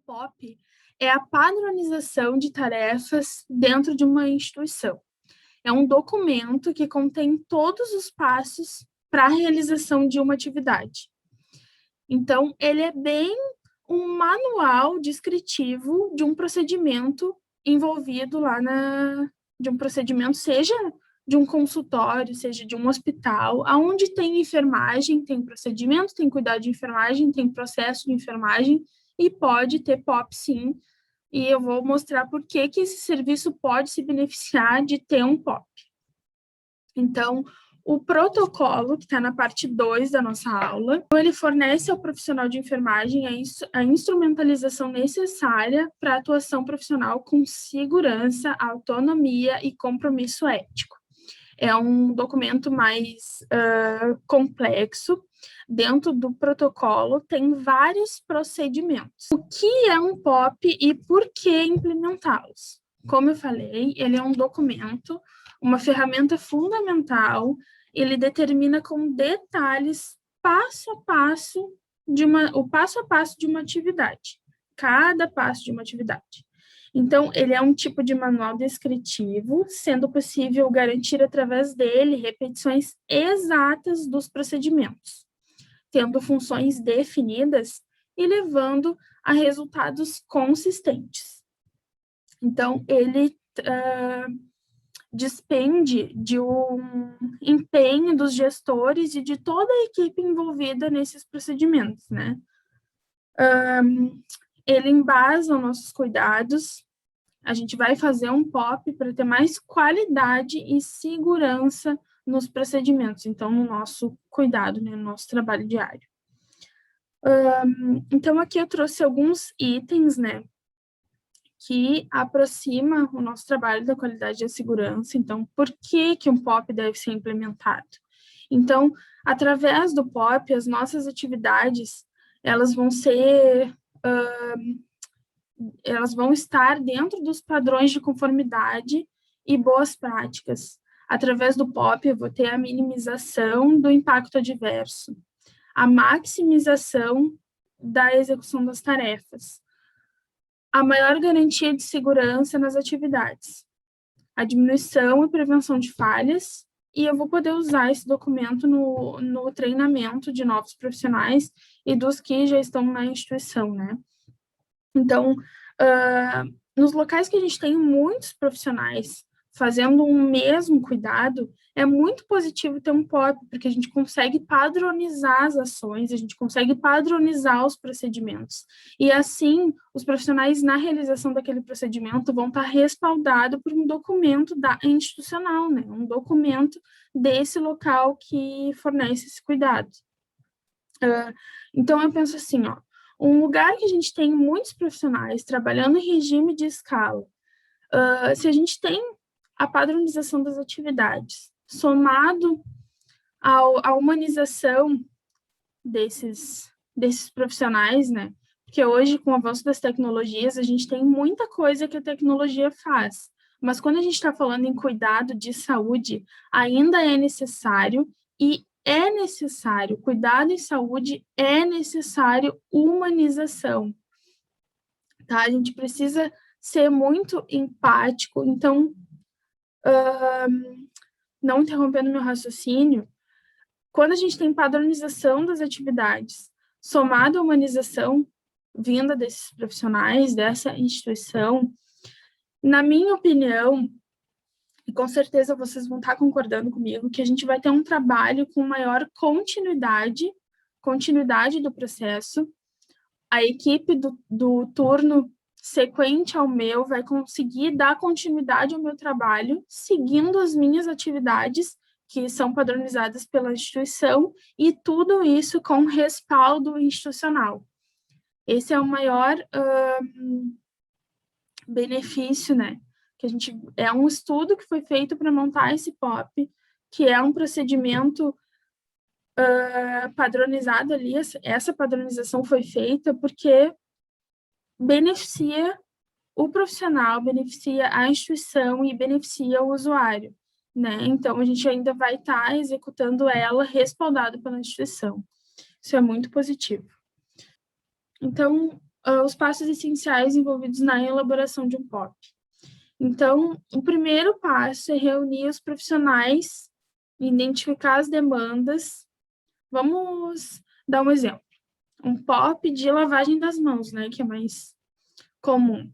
POP é a padronização de tarefas dentro de uma instituição. É um documento que contém todos os passos para a realização de uma atividade. Então, ele é bem um manual descritivo de um procedimento envolvido de um procedimento, seja de um consultório, seja de um hospital, aonde tem enfermagem, tem procedimento, tem cuidado de enfermagem, tem processo de enfermagem e pode ter POP sim. E eu vou mostrar por que esse serviço pode se beneficiar de ter um POP. Então, o protocolo, que está na parte 2 da nossa aula, ele fornece ao profissional de enfermagem a instrumentalização necessária para a atuação profissional com segurança, autonomia e compromisso ético. É um documento mais complexo. Dentro do protocolo tem vários procedimentos. O que é um POP e por que implementá-los? Como eu falei, ele é um documento, uma ferramenta fundamental. Ele determina com detalhes o passo a passo de uma atividade, cada passo de uma atividade. Então, ele é um tipo de manual descritivo, sendo possível garantir através dele repetições exatas dos procedimentos, tendo funções definidas e levando a resultados consistentes. Então, ele despende de um empenho dos gestores e de toda a equipe envolvida nesses procedimentos, né? Ele embasa os nossos cuidados. A gente vai fazer um POP para ter mais qualidade e segurança nos procedimentos, então, no nosso cuidado, né, no nosso trabalho diário. Então, aqui eu trouxe alguns itens, né, que aproxima o nosso trabalho da qualidade e da segurança. Então, por que um POP deve ser implementado? Então, através do POP, as nossas atividades, elas vão estar dentro dos padrões de conformidade e boas práticas. Através do POP, eu vou ter a minimização do impacto adverso, a maximização da execução das tarefas, a maior garantia de segurança nas atividades, a diminuição e prevenção de falhas, e eu vou poder usar esse documento no treinamento de novos profissionais e dos que já estão na instituição, né? Então, nos locais que a gente tem muitos profissionais fazendo um mesmo cuidado, é muito positivo ter um POP, porque a gente consegue padronizar as ações, a gente consegue padronizar os procedimentos. E assim, os profissionais na realização daquele procedimento vão estar respaldados por um documento institucional, né? Um documento desse local que fornece esse cuidado. Então, eu penso assim, ó, um lugar que a gente tem muitos profissionais trabalhando em regime de escala, se a gente tem a padronização das atividades, somado à humanização desses profissionais, né? Porque hoje, com o avanço das tecnologias, a gente tem muita coisa que a tecnologia faz, mas quando a gente está falando em cuidado de saúde, ainda é necessário cuidado em saúde, é necessário humanização, tá? A gente precisa ser muito empático. Então, não interrompendo meu raciocínio, quando a gente tem padronização das atividades, somado à humanização vinda desses profissionais, dessa instituição, na minha opinião, e com certeza vocês vão estar concordando comigo, que a gente vai ter um trabalho com maior continuidade do processo. A equipe do turno sequente ao meu vai conseguir dar continuidade ao meu trabalho, seguindo as minhas atividades, que são padronizadas pela instituição, e tudo isso com respaldo institucional. Esse é o maior benefício, né? Que é um estudo que foi feito para montar esse POP, que é um procedimento padronizado ali. Essa padronização foi feita porque beneficia o profissional, beneficia a instituição e beneficia o usuário, né? Então, a gente ainda vai estar executando ela respaldado pela instituição. Isso é muito positivo. Então, os passos essenciais envolvidos na elaboração de um POP. Então, o primeiro passo é reunir os profissionais, identificar as demandas. Vamos dar um exemplo. Um POP de lavagem das mãos, né, que é mais comum.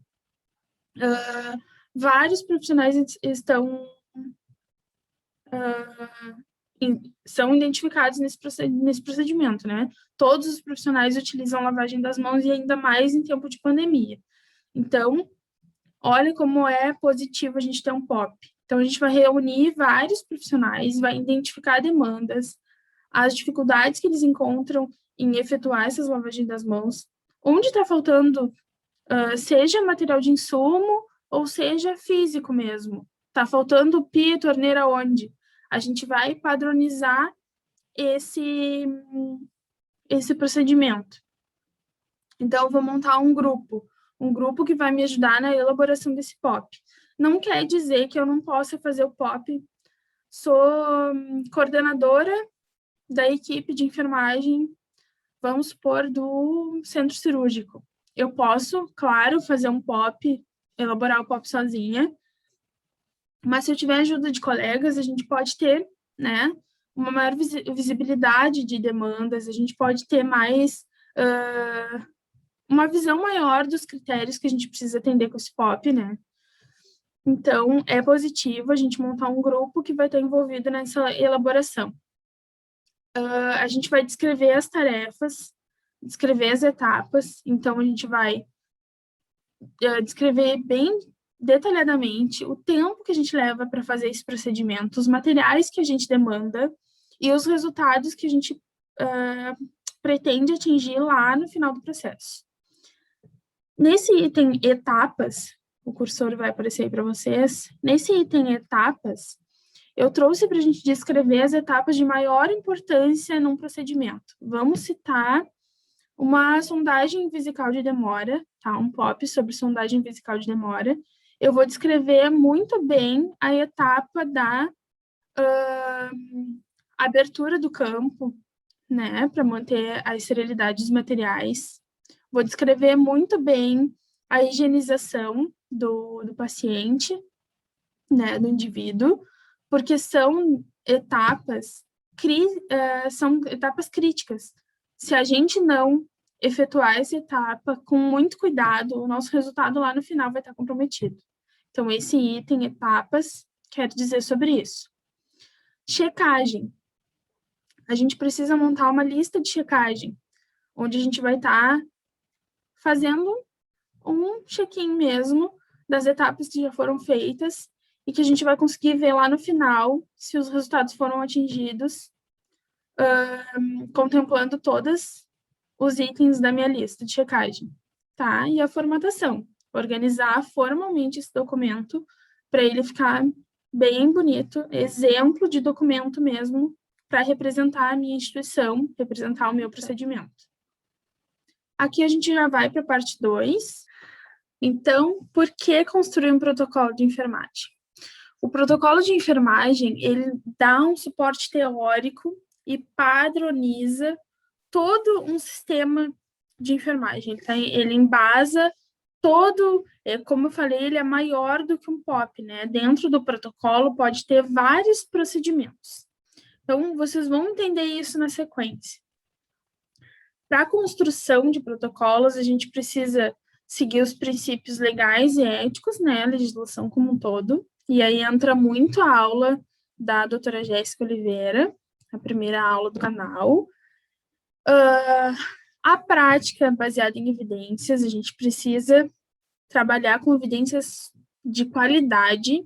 Vários profissionais são identificados nesse procedimento, né? Todos os profissionais utilizam lavagem das mãos e ainda mais em tempo de pandemia. Então, olha como é positivo a gente ter um POP. Então, a gente vai reunir vários profissionais, vai identificar demandas, as dificuldades que eles encontram em efetuar essas lavagens das mãos, onde está faltando, seja material de insumo ou seja físico mesmo. Está faltando pia e torneira onde? A gente vai padronizar esse procedimento. Então, eu vou montar um grupo que vai me ajudar na elaboração desse POP. Não quer dizer que eu não possa fazer o POP. Sou coordenadora da equipe de enfermagem, vamos supor, do centro cirúrgico. Eu posso, claro, fazer um POP, elaborar o POP sozinha, mas se eu tiver ajuda de colegas, a gente pode ter, né, uma maior visibilidade de demandas, a gente pode ter mais uma visão maior dos critérios que a gente precisa atender com esse POP, né? Então, é positivo a gente montar um grupo que vai estar envolvido nessa elaboração. A gente vai descrever as tarefas, descrever as etapas, então a gente vai descrever bem detalhadamente o tempo que a gente leva para fazer esse procedimento, os materiais que a gente demanda e os resultados que a gente pretende atingir lá no final do processo. Nesse item etapas, o cursor vai aparecer aí para vocês, nesse item etapas, eu trouxe para a gente descrever as etapas de maior importância num procedimento. Vamos citar uma sondagem vesical de demora, tá? Um POP sobre sondagem vesical de demora. Eu vou descrever muito bem a etapa da abertura do campo, né? Para manter a esterilidade dos materiais. Vou descrever muito bem a higienização do paciente, né? Do indivíduo, porque são etapas críticas. Se a gente não efetuar essa etapa com muito cuidado, o nosso resultado lá no final vai estar comprometido. Então, esse item, etapas, quer dizer sobre isso. Checagem. A gente precisa montar uma lista de checagem, onde a gente vai estar fazendo um check-in mesmo das etapas que já foram feitas e que a gente vai conseguir ver lá no final se os resultados foram atingidos, contemplando todos os itens da minha lista de checagem, tá? E a formatação, organizar formalmente esse documento para ele ficar bem bonito, exemplo de documento mesmo, para representar a minha instituição, representar o meu procedimento. Aqui a gente já vai para a parte 2. Então, por que construir um protocolo de enfermagem? O protocolo de enfermagem, ele dá um suporte teórico e padroniza todo um sistema de enfermagem. Tá? Ele embasa todo, como eu falei, ele é maior do que um POP, né? Dentro do protocolo pode ter vários procedimentos. Então, vocês vão entender isso na sequência. Para a construção de protocolos, a gente precisa seguir os princípios legais e éticos, né? A legislação como um todo. E aí entra muito a aula da doutora Jéssica Oliveira, a primeira aula do canal. A prática baseada em evidências, a gente precisa trabalhar com evidências de qualidade.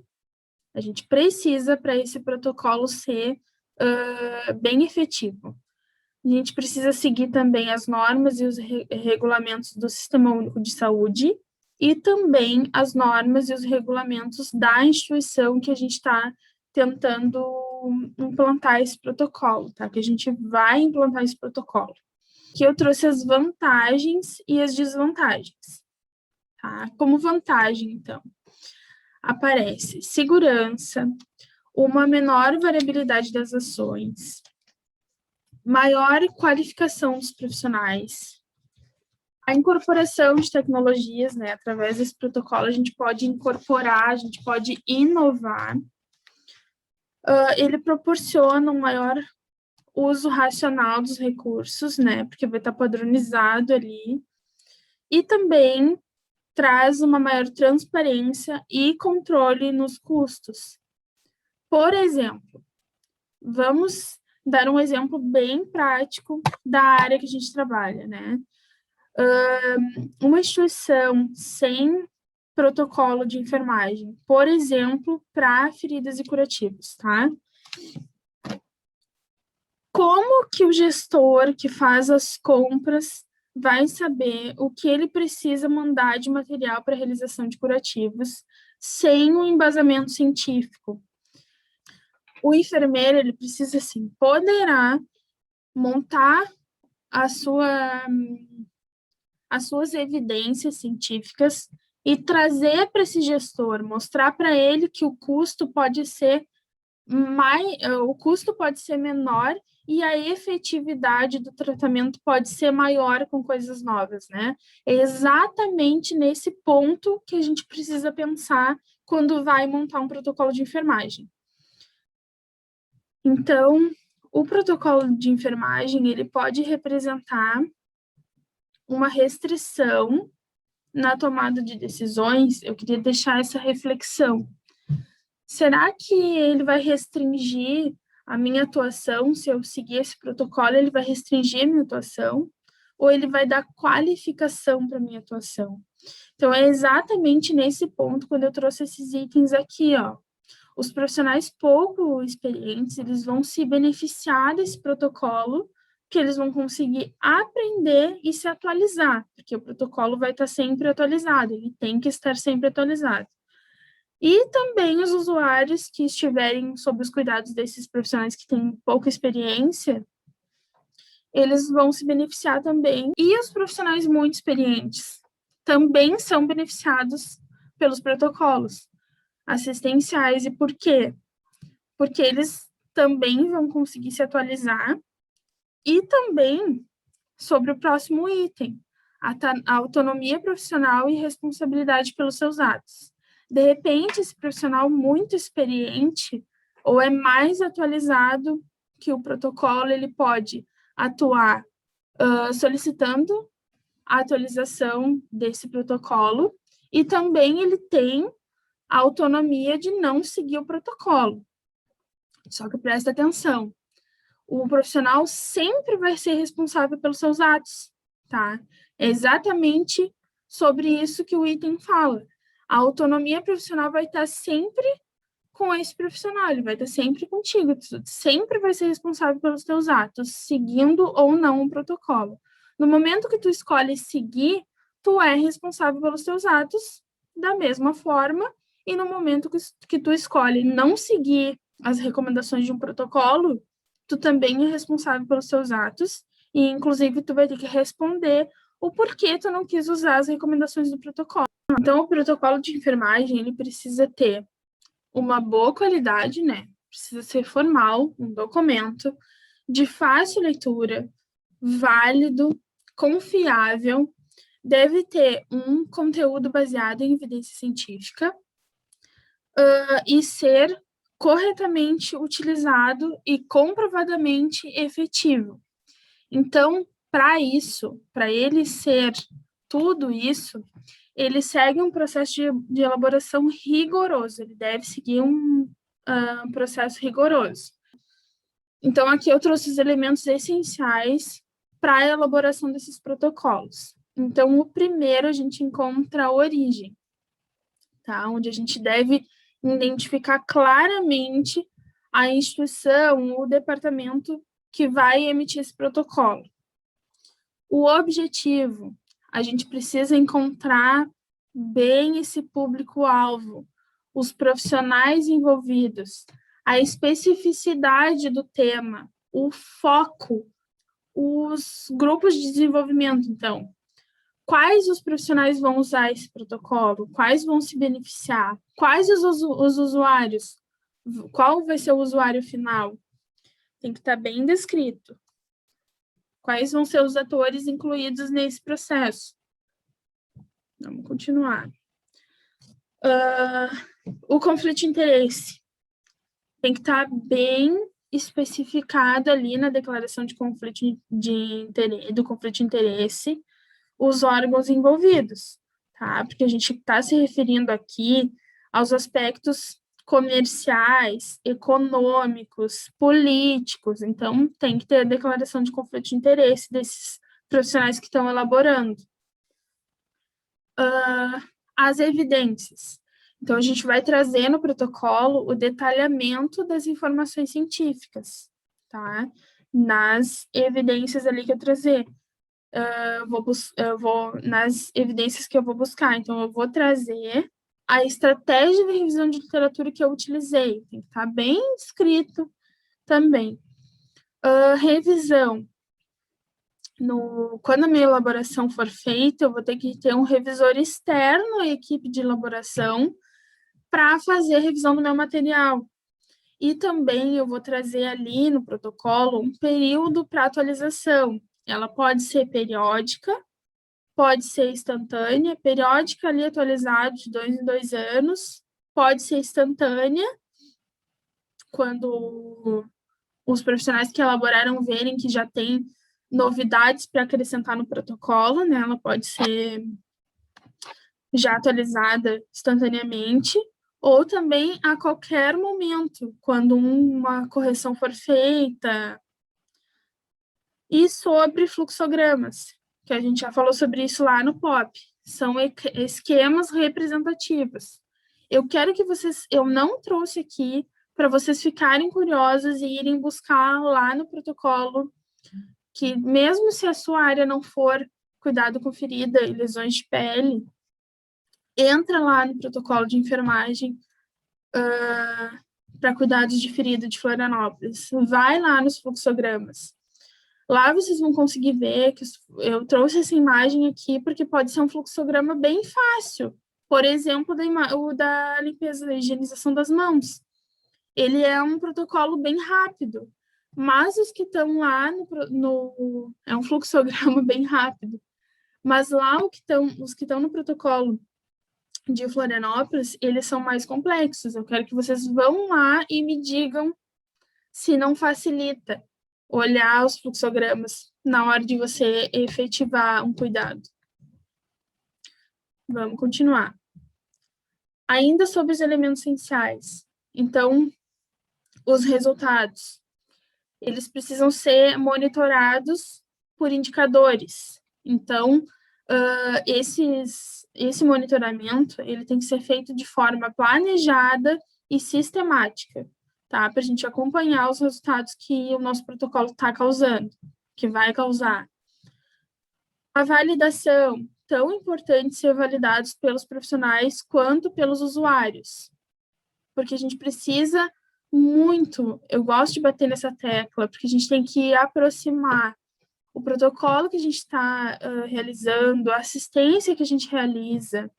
A gente precisa, para esse protocolo ser bem efetivo. A gente precisa seguir também as normas e os regulamentos do Sistema Único de Saúde e também as normas e os regulamentos da instituição que a gente está tentando implantar esse protocolo, tá? Que a gente vai implantar esse protocolo. Aqui eu trouxe as vantagens e as desvantagens, tá? Como vantagem, então, aparece segurança, uma menor variabilidade das ações, maior qualificação dos profissionais, A incorporação de tecnologias, né, através desse protocolo, a gente pode incorporar, a gente pode inovar. Ele proporciona um maior uso racional dos recursos, né, porque vai estar padronizado ali, e também traz uma maior transparência e controle nos custos. Por exemplo, vamos dar um exemplo bem prático da área que a gente trabalha, né? Uma instituição sem protocolo de enfermagem, por exemplo, para feridas e curativos, tá? Como que o gestor que faz as compras vai saber o que ele precisa mandar de material para realização de curativos sem um embasamento científico? O enfermeiro, ele precisa se empoderar, montar as suas evidências científicas e trazer para esse gestor, mostrar para ele que o custo pode ser menor e a efetividade do tratamento pode ser maior com coisas novas, né? É exatamente nesse ponto que a gente precisa pensar quando vai montar um protocolo de enfermagem. Então, o protocolo de enfermagem, ele pode representar uma restrição na tomada de decisões. Eu queria deixar essa reflexão. Será que ele vai restringir a minha atuação? Se eu seguir esse protocolo, ele vai restringir a minha atuação? Ou ele vai dar qualificação para a minha atuação? Então, é exatamente nesse ponto, quando eu trouxe esses itens aqui, ó. Os profissionais pouco experientes, eles vão se beneficiar desse protocolo, que eles vão conseguir aprender e se atualizar, porque o protocolo vai estar sempre atualizado, ele tem que estar sempre atualizado. E também os usuários que estiverem sob os cuidados desses profissionais que têm pouca experiência, eles vão se beneficiar também. E os profissionais muito experientes também são beneficiados pelos protocolos assistenciais. E por quê? Porque eles também vão conseguir se atualizar. E também sobre o próximo item, a autonomia profissional e responsabilidade pelos seus atos. De repente, esse profissional muito experiente ou é mais atualizado que o protocolo, ele pode atuar solicitando a atualização desse protocolo e também ele tem a autonomia de não seguir o protocolo. Só que presta atenção, o profissional sempre vai ser responsável pelos seus atos, tá? É exatamente sobre isso que o item fala. A autonomia profissional vai estar sempre com esse profissional, ele vai estar sempre contigo, tu sempre vai ser responsável pelos teus atos, seguindo ou não o protocolo. No momento que tu escolhe seguir, tu é responsável pelos teus atos da mesma forma, e no momento que tu escolhe não seguir as recomendações de um protocolo, tu também é responsável pelos teus atos, e inclusive tu vai ter que responder o porquê tu não quis usar as recomendações do protocolo. Então, o protocolo de enfermagem, ele precisa ter uma boa qualidade, né? Precisa ser formal, um documento de fácil leitura, válido, confiável, deve ter um conteúdo baseado em evidência científica e ser corretamente utilizado e comprovadamente efetivo. Então, para isso, para ele ser tudo isso, ele segue um processo de elaboração rigoroso, ele deve seguir um processo rigoroso. Então, aqui eu trouxe os elementos essenciais para a elaboração desses protocolos. Então, o primeiro, a gente encontra a origem, tá? Onde a gente deve identificar claramente a instituição, o departamento que vai emitir esse protocolo. O objetivo, a gente precisa encontrar bem esse público-alvo, os profissionais envolvidos, a especificidade do tema, o foco, os grupos de desenvolvimento, então. Quais os profissionais vão usar esse protocolo? Quais vão se beneficiar? Quais os usuários? Qual vai ser o usuário final? Tem que estar bem descrito. Quais vão ser os atores incluídos nesse processo? Vamos continuar. O conflito de interesse tem que estar bem especificado ali na declaração de conflito do conflito de interesse os órgãos envolvidos, tá? Porque a gente está se referindo aqui aos aspectos comerciais, econômicos, políticos, então tem que ter a declaração de conflito de interesse desses profissionais que estão elaborando. As evidências. Então, a gente vai trazer no protocolo o detalhamento das informações científicas, tá? Nas evidências ali que eu trazer. Nas evidências que eu vou buscar. Então, eu vou trazer a estratégia de revisão de literatura que eu utilizei. Tem que estar bem escrito também. Revisão. Quando a minha elaboração for feita, eu vou ter que ter um revisor externo à equipe de elaboração para fazer a revisão do meu material. E também eu vou trazer ali no protocolo um período para atualização. Ela pode ser periódica, pode ser instantânea, periódica ali atualizado de 2 em 2 anos, pode ser instantânea, quando os profissionais que elaboraram verem que já tem novidades para acrescentar no protocolo, né? Ela pode ser já atualizada instantaneamente, ou também a qualquer momento, quando uma correção for feita. E sobre fluxogramas, que a gente já falou sobre isso lá no POP, são esquemas representativos. Eu não trouxe aqui para vocês ficarem curiosos e irem buscar lá no protocolo, que mesmo se a sua área não for cuidado com ferida e lesões de pele, entra lá no protocolo de enfermagem para cuidados de ferida de Florianópolis. Vai lá nos fluxogramas. Lá vocês vão conseguir ver que eu trouxe essa imagem aqui porque pode ser um fluxograma bem fácil. Por exemplo, o da limpeza, da higienização das mãos. Ele é um protocolo bem rápido, mas os que estão lá é um fluxograma bem rápido. Mas lá os que estão no protocolo de Florianópolis, eles são mais complexos. Eu quero que vocês vão lá e me digam se não facilita olhar os fluxogramas na hora de você efetivar um cuidado. Vamos continuar. Ainda sobre os elementos essenciais. Então, os resultados, eles precisam ser monitorados por indicadores. Então, esse monitoramento, ele tem que ser feito de forma planejada e sistemática, tá? Para a gente acompanhar os resultados que o nosso protocolo está causando, que vai causar. A validação, tão importante ser validados pelos profissionais quanto pelos usuários, porque a gente precisa muito, eu gosto de bater nessa tecla, porque a gente tem que aproximar o protocolo que a gente está realizando, a assistência que a gente realiza,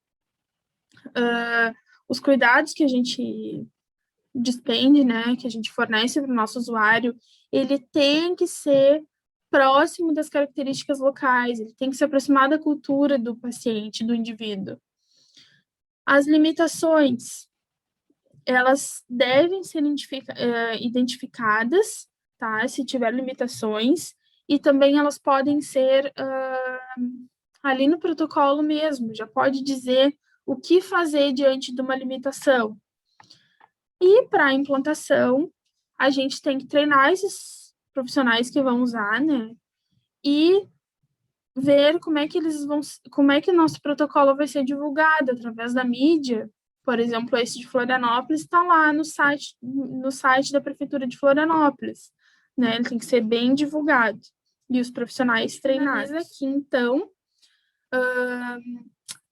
os cuidados que a gente despende, né, que a gente fornece para o nosso usuário, ele tem que ser próximo das características locais, ele tem que se aproximar da cultura do paciente, do indivíduo. As limitações, elas devem ser identificadas, tá, se tiver limitações, e também elas podem ser ali no protocolo mesmo, já pode dizer o que fazer diante de uma limitação. E para a implantação, a gente tem que treinar esses profissionais que vão usar, né? E ver como é que o nosso protocolo vai ser divulgado através da mídia. Por exemplo, esse de Florianópolis está lá no site da Prefeitura de Florianópolis, né? Ele tem que ser bem divulgado. E os profissionais treinados. Aqui, então,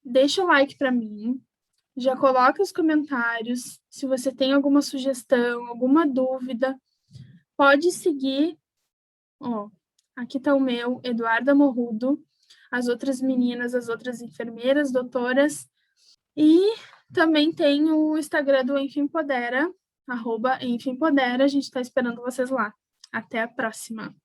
deixa o like para mim, já coloca os comentários, se você tem alguma sugestão, alguma dúvida, pode seguir, ó, aqui está o meu, Eduarda Morrudo, as outras meninas, as outras enfermeiras, doutoras, e também tem o Instagram do Enfimpodera, @Enfimpodera, a gente está esperando vocês lá. Até a próxima!